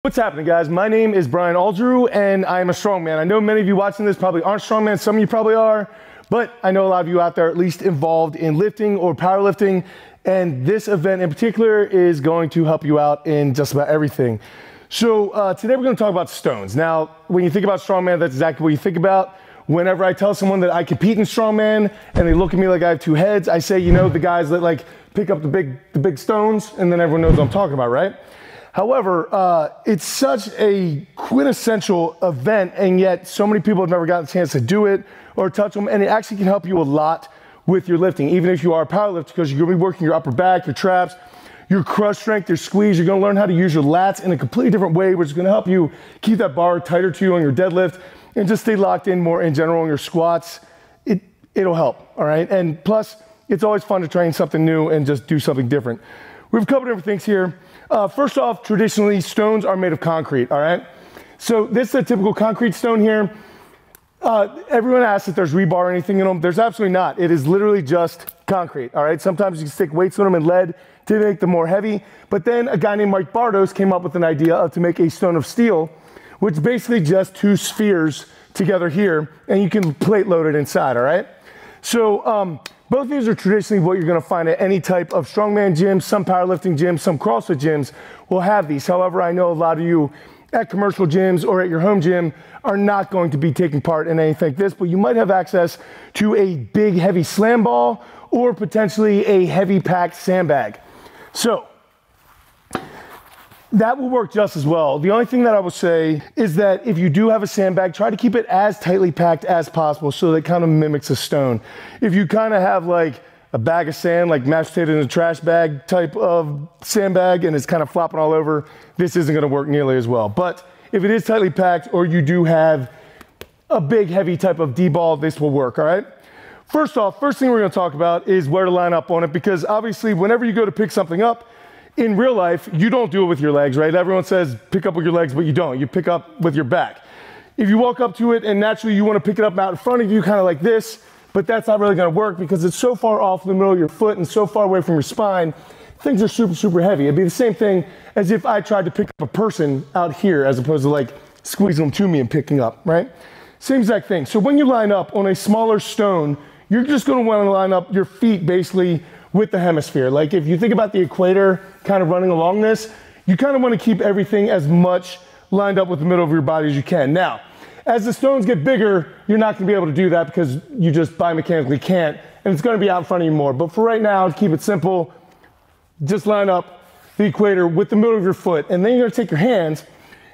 What's happening, guys? My name is Alsruhe, and I am a strongman. I know many of you watching this probably aren't strongman. Some of you probably are, but I know a lot of you out there at least involved in lifting or powerlifting, and this event in particular is going to help you out in just about everything. So today we're going to talk about stones. Now, when you think about strongman, that's exactly what you think about. Whenever I tell someone that I compete in strongman and they look at me like I have two heads, I say, you know, the guys that like pick up the big stones, and then everyone knows what I'm talking about, right? However, it's such a quintessential event, and yet so many people have never gotten a chance to do it or touch them, and it actually can help you a lot with your lifting, even if you are a powerlifter, because you're going to be working your upper back, your traps, your crush strength, your squeeze. You're going to learn how to use your lats in a completely different way, which is going to help you keep that bar tighter to you on your deadlift and just stay locked in more in general on your squats. It'll help, all right? And plus, it's always fun to train something new and just do something different. We've covered different things here. First off, traditionally, stones are made of concrete, all right? So this is a typical concrete stone here. Everyone asks if there's rebar or anything in them. There's absolutely not. It is literally just concrete, all right? Sometimes you can stick weights on them and lead to make them more heavy. But then a guy named Mike Bardos came up with an idea to make a stone of steel, which is basically just two spheres together here, and you can plate load it inside, all right? So both of these are traditionally what you're going to find at any type of strongman gym. Some powerlifting gyms, some CrossFit gyms will have these. However, I know a lot of you at commercial gyms or at your home gym are not going to be taking part in anything like this, but you might have access to a big heavy slam ball or potentially a heavy packed sandbag. So that will work just as well. The only thing that I will say is that if you do have a sandbag, try to keep it as tightly packed as possible so that it kind of mimics a stone. If you kind of have like a bag of sand, like mashed potato in a trash bag type of sandbag, and it's kind of flopping all over, this isn't going to work nearly as well. But if it is tightly packed or you do have a big heavy type of D-ball, this will work, all right? First off, first thing we're going to talk about is where to line up on it, because obviously whenever you go to pick something up, in real life, you don't do it with your legs, right? Everyone says pick up with your legs, but you don't. You pick up with your back. If you walk up to it and naturally you want to pick it up out in front of you, kind of like this, but that's not really going to work because it's so far off the middle of your foot and so far away from your spine, things are super, super heavy. It'd be the same thing as if I tried to pick up a person out here as opposed to like squeezing them to me and picking up, right? Same exact thing. So when you line up on a smaller stone, you're just going to want to line up your feet basically with the hemisphere. Like if you think about the equator kind of running along this, you kind of want to keep everything as much lined up with the middle of your body as you can. Now, as the stones get bigger, you're not going to be able to do that because you just biomechanically can't, and it's going to be out in front of you more. But for right now, to keep it simple, just line up the equator with the middle of your foot, and then you're going to take your hands,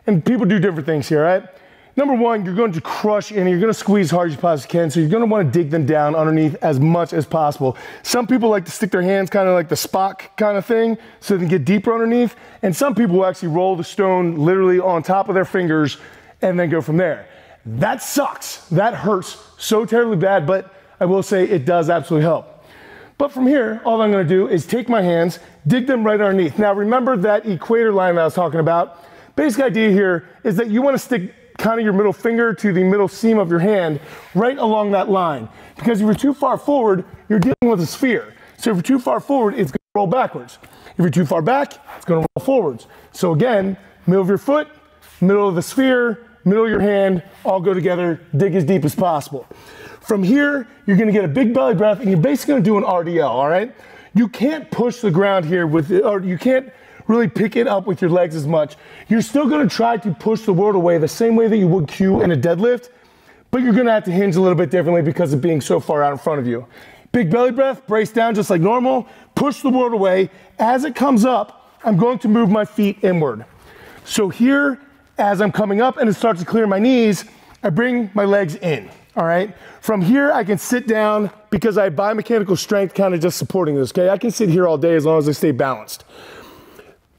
and people do different things here, right? Number one, you're going to crush in, you're going to squeeze hard as you possibly can, so you're going to want to dig them down underneath as much as possible. Some people like to stick their hands kind of like the Spock kind of thing, so they can get deeper underneath, and some people will actually roll the stone literally on top of their fingers and then go from there. That sucks. That hurts so terribly bad, but I will say it does absolutely help. But from here, all I'm going to do is take my hands, dig them right underneath. Now remember that equator line that I was talking about? Basic idea here is that you want to stick kind of your middle finger to the middle seam of your hand right along that line. Because if you're too far forward, you're dealing with a sphere. So if you're too far forward, it's going to roll backwards. If you're too far back, it's going to roll forwards. So again, middle of your foot, middle of the sphere, middle of your hand, all go together, dig as deep as possible. From here, you're going to get a big belly breath, and you're basically going to do an RDL, all right? You can't push the ground here with, or you can't really pick it up with your legs as much. You're still going to try to push the world away the same way that you would Q in a deadlift, but you're going to have to hinge a little bit differently because of being so far out in front of you. Big belly breath, brace down just like normal, push the world away. As it comes up, I'm going to move my feet inward. So here, as I'm coming up and it starts to clear my knees, I bring my legs in, all right? From here, I can sit down because I have biomechanical strength kind of just supporting this, okay? I can sit here all day as long as I stay balanced.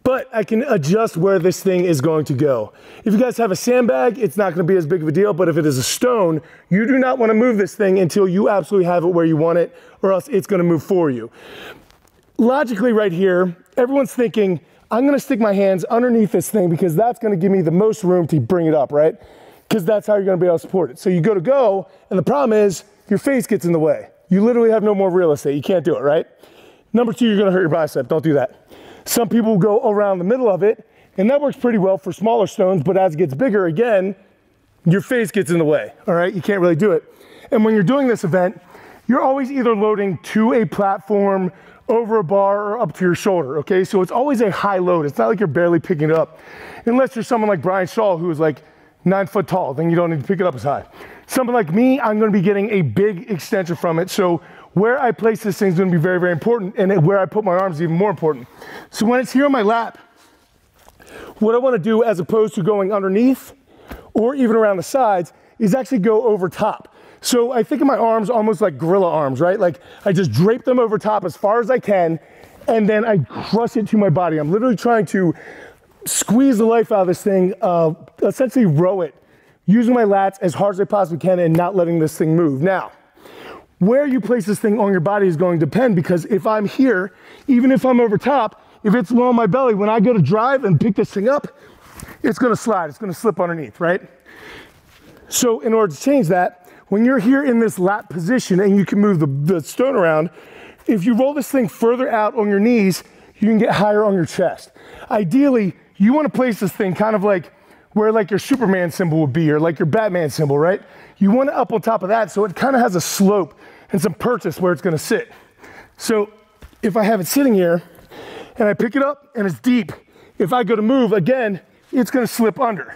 But I can adjust where this thing is going to go. If you guys have a sandbag, it's not going to be as big of a deal, but if it is a stone, you do not want to move this thing until you absolutely have it where you want it, or else it's going to move for you. Logically right here, everyone's thinking, I'm going to stick my hands underneath this thing because that's going to give me the most room to bring it up, right? Because that's how you're going to be able to support it. So you go, and the problem is your face gets in the way. You literally have no more real estate. You can't do it, right? Number two, you're going to hurt your bicep. Don't do that. Some people go around the middle of it, And that works pretty well for smaller stones, but as it gets bigger, again, your face gets in the way, all right? You can't really do it. And when you're doing this event, you're always either loading to a platform, over a bar, or up to your shoulder, okay? So it's always a high load. It's not like you're barely picking it up. Unless you're someone like Brian Shaw, who is like 9 foot tall, then you don't need to pick it up as high. Someone like me, I'm gonna be getting a big extension from it. So where I place this thing is gonna be very, very important, and where I put my arms is even more important. So when it's here on my lap, what I wanna do, as opposed to going underneath or even around the sides, is actually go over top. So I think of my arms almost like gorilla arms, right? Like I just drape them over top as far as I can, and then I crush it to my body. I'm literally trying to squeeze the life out of this thing, essentially row it, using my lats as hard as I possibly can and not letting this thing move. Now, where you place this thing on your body is going to depend, because if I'm here, even if I'm over top, if it's low on my belly, when I go to drive and pick this thing up, it's gonna slide, it's gonna slip underneath, right? So in order to change that, when you're here in this lat position and you can move the stone around, if you roll this thing further out on your knees, you can get higher on your chest. Ideally, you wanna place this thing kind of like where like your Superman symbol would be, or like your Batman symbol, right? You want it up on top of that, so it kind of has a slope and some purchase where it's gonna sit. So if I have it sitting here and I pick it up and it's deep, if I go to move again, it's gonna slip under.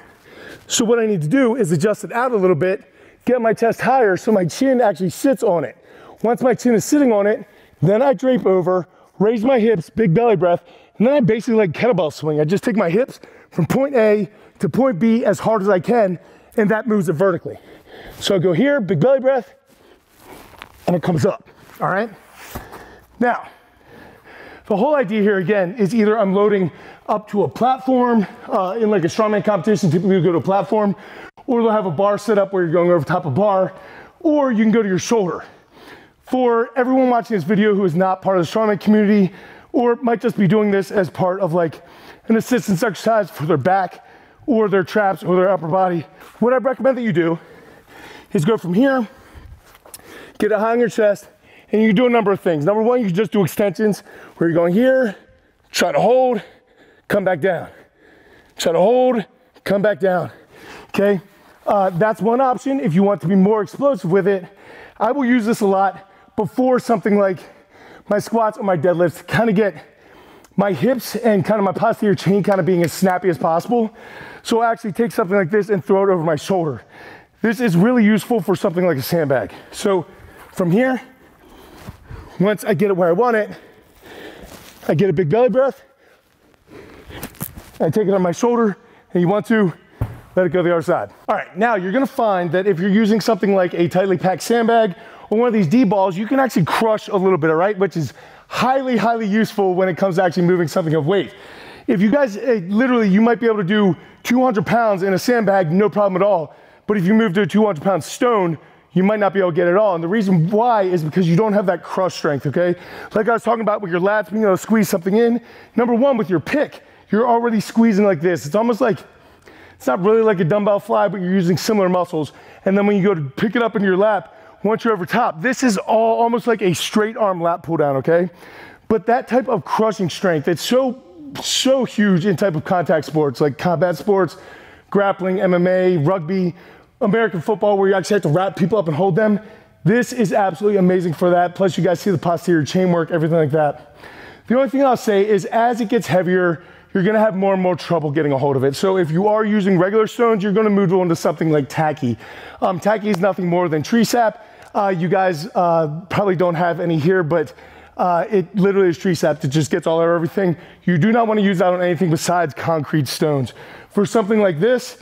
So what I need to do is adjust it out a little bit, get my chest higher so my chin actually sits on it. Once my chin is sitting on it, then I drape over, raise my hips, big belly breath, and then I basically like kettlebell swing. I just take my hips from point A to point B as hard as I can, and that moves it vertically. So I go here, big belly breath, and it comes up, all right? Now, the whole idea here again is either I'm loading up to a platform, in like a strongman competition, typically you go to a platform, or they'll have a bar set up where you're going over top of a bar, or you can go to your shoulder. For everyone watching this video who is not part of the strongman community, or might just be doing this as part of like an assistance exercise for their back, or their traps, or their upper body, what I recommend that you do is go from here, get it high on your chest, and you can do a number of things. Number one, you can just do extensions where you're going here, try to hold, come back down. Try to hold, come back down, okay? That's one option if you want to be more explosive with it. I will use this a lot before something like my squats or my deadlifts to kind of get my hips and kind of my posterior chain kind of being as snappy as possible. So I actually take something like this and throw it over my shoulder. This is really useful for something like a sandbag. So from here, once I get it where I want it, I get a big belly breath, I take it on my shoulder, and you want to let it go the other side. All right, now you're gonna find that if you're using something like a tightly packed sandbag or one of these D-balls, you can actually crush a little bit, all right? Which is highly, highly useful when it comes to actually moving something of weight. If you guys, literally, you might be able to do 200 pounds in a sandbag, no problem at all. But if you move to a 200-pound stone, you might not be able to get it all. And the reason why is because you don't have that crush strength, okay? Like I was talking about with your lats, being able to squeeze something in. Number one, with your pick, you're already squeezing like this. It's almost like, it's not really like a dumbbell fly, but you're using similar muscles. And then when you go to pick it up in your lap, once you're over top, this is all almost like a straight arm lat pull down, okay? But that type of crushing strength, it's so huge in type of contact sports, like combat sports, grappling, MMA, rugby, American football, where you actually have to wrap people up and hold them. This is absolutely amazing for that. Plus you guys see the posterior chain work, everything like that. The only thing I'll say is as it gets heavier, you're gonna have more and more trouble getting a hold of it. So if you are using regular stones, you're gonna move on to something like tacky. Tacky is nothing more than tree sap. You guys probably don't have any here, but it literally is tree sap that just gets all over everything. You do not wanna use that on anything besides concrete stones. For something like this,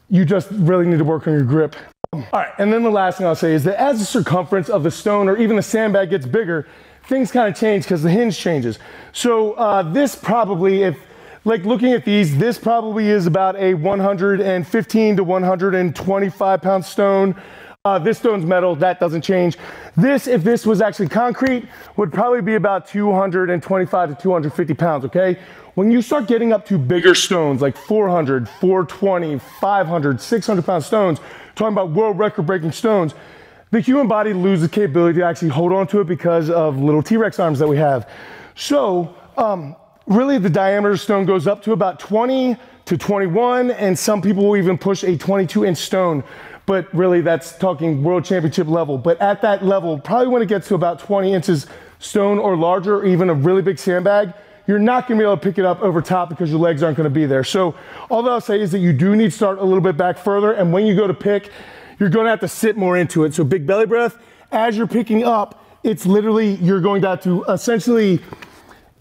you just really need to work on your grip. All right, and then the last thing I'll say is that as the circumference of the stone or even the sandbag gets bigger, things kind of change because the hinge changes. So this probably, if like looking at these, this probably is about a 115 to 125 pound stone. This stone's metal, that doesn't change. This, if this was actually concrete, would probably be about 225 to 250 pounds, okay? When you start getting up to bigger stones, like 400, 420, 500, 600 pound stones, talking about world record breaking stones, the human body loses the capability to actually hold on to it because of little T-Rex arms that we have. So really the diameter of stone goes up to about 20 to 21, and some people will even push a 22-inch stone. But really that's talking world championship level. But at that level, probably when it gets to about 20 inches stone or larger, or even a really big sandbag, you're not gonna be able to pick it up over top because your legs aren't gonna be there. So all that I'll say is that you do need to start a little bit back further, and when you go to pick, you're gonna have to sit more into it. So big belly breath, as you're picking up, it's literally, you're going to have to essentially,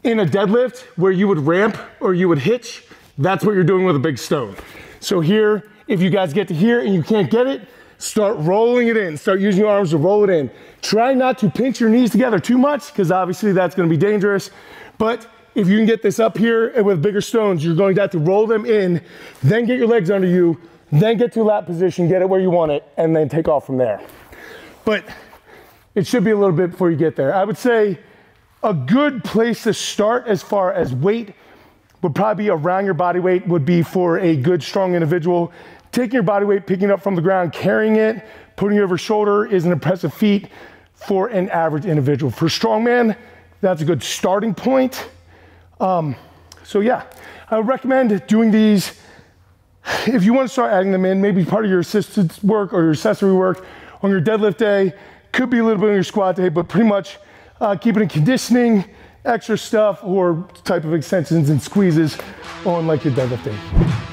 in a deadlift where you would ramp or you would hitch, that's what you're doing with a big stone. So here, if you guys get to here and you can't get it, start rolling it in. Start using your arms to roll it in. Try not to pinch your knees together too much, because obviously that's gonna be dangerous. But if you can get this up here and with bigger stones, you're going to have to roll them in, then get your legs under you, then get to lat position, get it where you want it, and then take off from there. But it should be a little bit before you get there. I would say a good place to start as far as weight would probably be around your body weight, would be for a good, strong individual. Taking your body weight, picking it up from the ground, carrying it, putting it over your shoulder is an impressive feat for an average individual. For strongman, that's a good starting point. So yeah, I would recommend doing these. If you want to start adding them in, maybe part of your assistance work or your accessory work on your deadlift day, could be a little bit on your squat day, but pretty much keep it in conditioning, extra stuff, or type of extensions and squeezes on like your deadlift day.